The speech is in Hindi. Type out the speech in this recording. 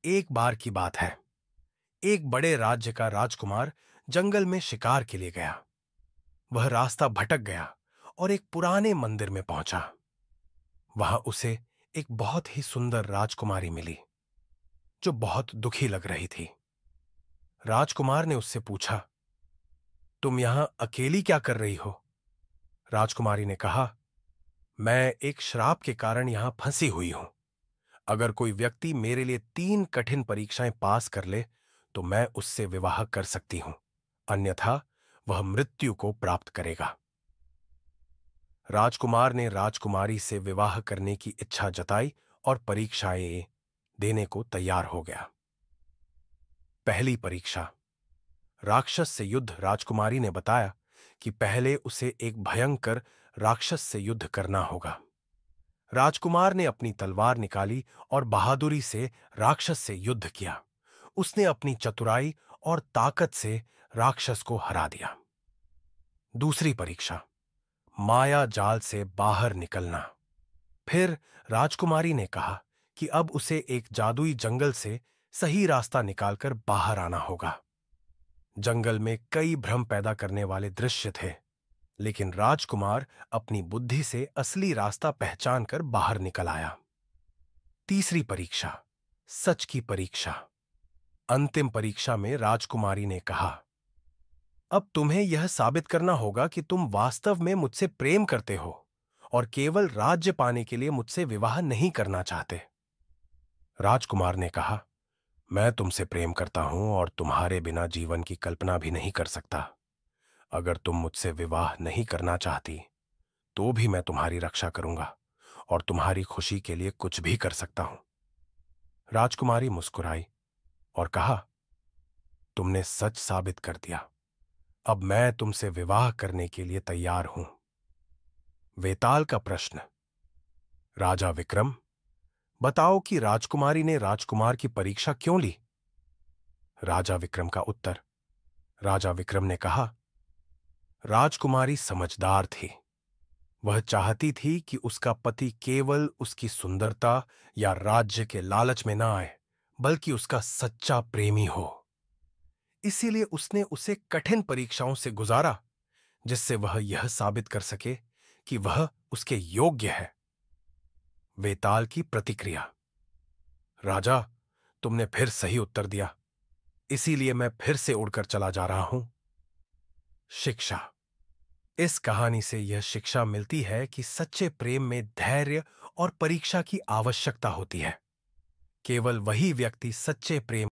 एक बार की बात है। एक बड़े राज्य का राजकुमार जंगल में शिकार के लिए गया। वह रास्ता भटक गया और एक पुराने मंदिर में पहुंचा। वहां उसे एक बहुत ही सुंदर राजकुमारी मिली, जो बहुत दुखी लग रही थी। राजकुमार ने उससे पूछा, तुम यहां अकेली क्या कर रही हो? राजकुमारी ने कहा, मैं एक श्राप के कारण यहां फंसी हुई हूं। अगर कोई व्यक्ति मेरे लिए 3 कठिन परीक्षाएं पास कर ले तो मैं उससे विवाह कर सकती हूं, अन्यथा वह मृत्यु को प्राप्त करेगा। राजकुमार ने राजकुमारी से विवाह करने की इच्छा जताई और परीक्षाएं देने को तैयार हो गया। पहली परीक्षा, राक्षस से युद्ध। राजकुमारी ने बताया कि पहले उसे एक भयंकर राक्षस से युद्ध करना होगा। राजकुमार ने अपनी तलवार निकाली और बहादुरी से राक्षस से युद्ध किया। उसने अपनी चतुराई और ताकत से राक्षस को हरा दिया। दूसरी परीक्षा, माया जाल से बाहर निकलना। फिर राजकुमारी ने कहा कि अब उसे एक जादुई जंगल से सही रास्ता निकालकर बाहर आना होगा। जंगल में कई भ्रम पैदा करने वाले दृश्य थे, लेकिन राजकुमार अपनी बुद्धि से असली रास्ता पहचान कर बाहर निकल आया। तीसरी परीक्षा, सच की परीक्षा। अंतिम परीक्षा में राजकुमारी ने कहा, अब तुम्हें यह साबित करना होगा कि तुम वास्तव में मुझसे प्रेम करते हो और केवल राज्य पाने के लिए मुझसे विवाह नहीं करना चाहते। राजकुमार ने कहा, मैं तुमसे प्रेम करता हूं और तुम्हारे बिना जीवन की कल्पना भी नहीं कर सकता। अगर तुम मुझसे विवाह नहीं करना चाहती तो भी मैं तुम्हारी रक्षा करूंगा और तुम्हारी खुशी के लिए कुछ भी कर सकता हूं। राजकुमारी मुस्कुराई और कहा, तुमने सच साबित कर दिया। अब मैं तुमसे विवाह करने के लिए तैयार हूं। वेताल का प्रश्न, राजा विक्रम, बताओ कि राजकुमारी ने राजकुमार की परीक्षा क्यों ली? राजा विक्रम का उत्तर, राजा विक्रम ने कहा, राजकुमारी समझदार थी। वह चाहती थी कि उसका पति केवल उसकी सुंदरता या राज्य के लालच में ना आए, बल्कि उसका सच्चा प्रेमी हो। इसीलिए उसने उसे कठिन परीक्षाओं से गुजारा, जिससे वह यह साबित कर सके कि वह उसके योग्य है। वेताल की प्रतिक्रिया, राजा, तुमने फिर सही उत्तर दिया, इसीलिए मैं फिर से उड़कर चला जा रहा हूं। शिक्षा, इस कहानी से यह शिक्षा मिलती है कि सच्चे प्रेम में धैर्य और परीक्षा की आवश्यकता होती है। केवल वही व्यक्ति सच्चे प्रेम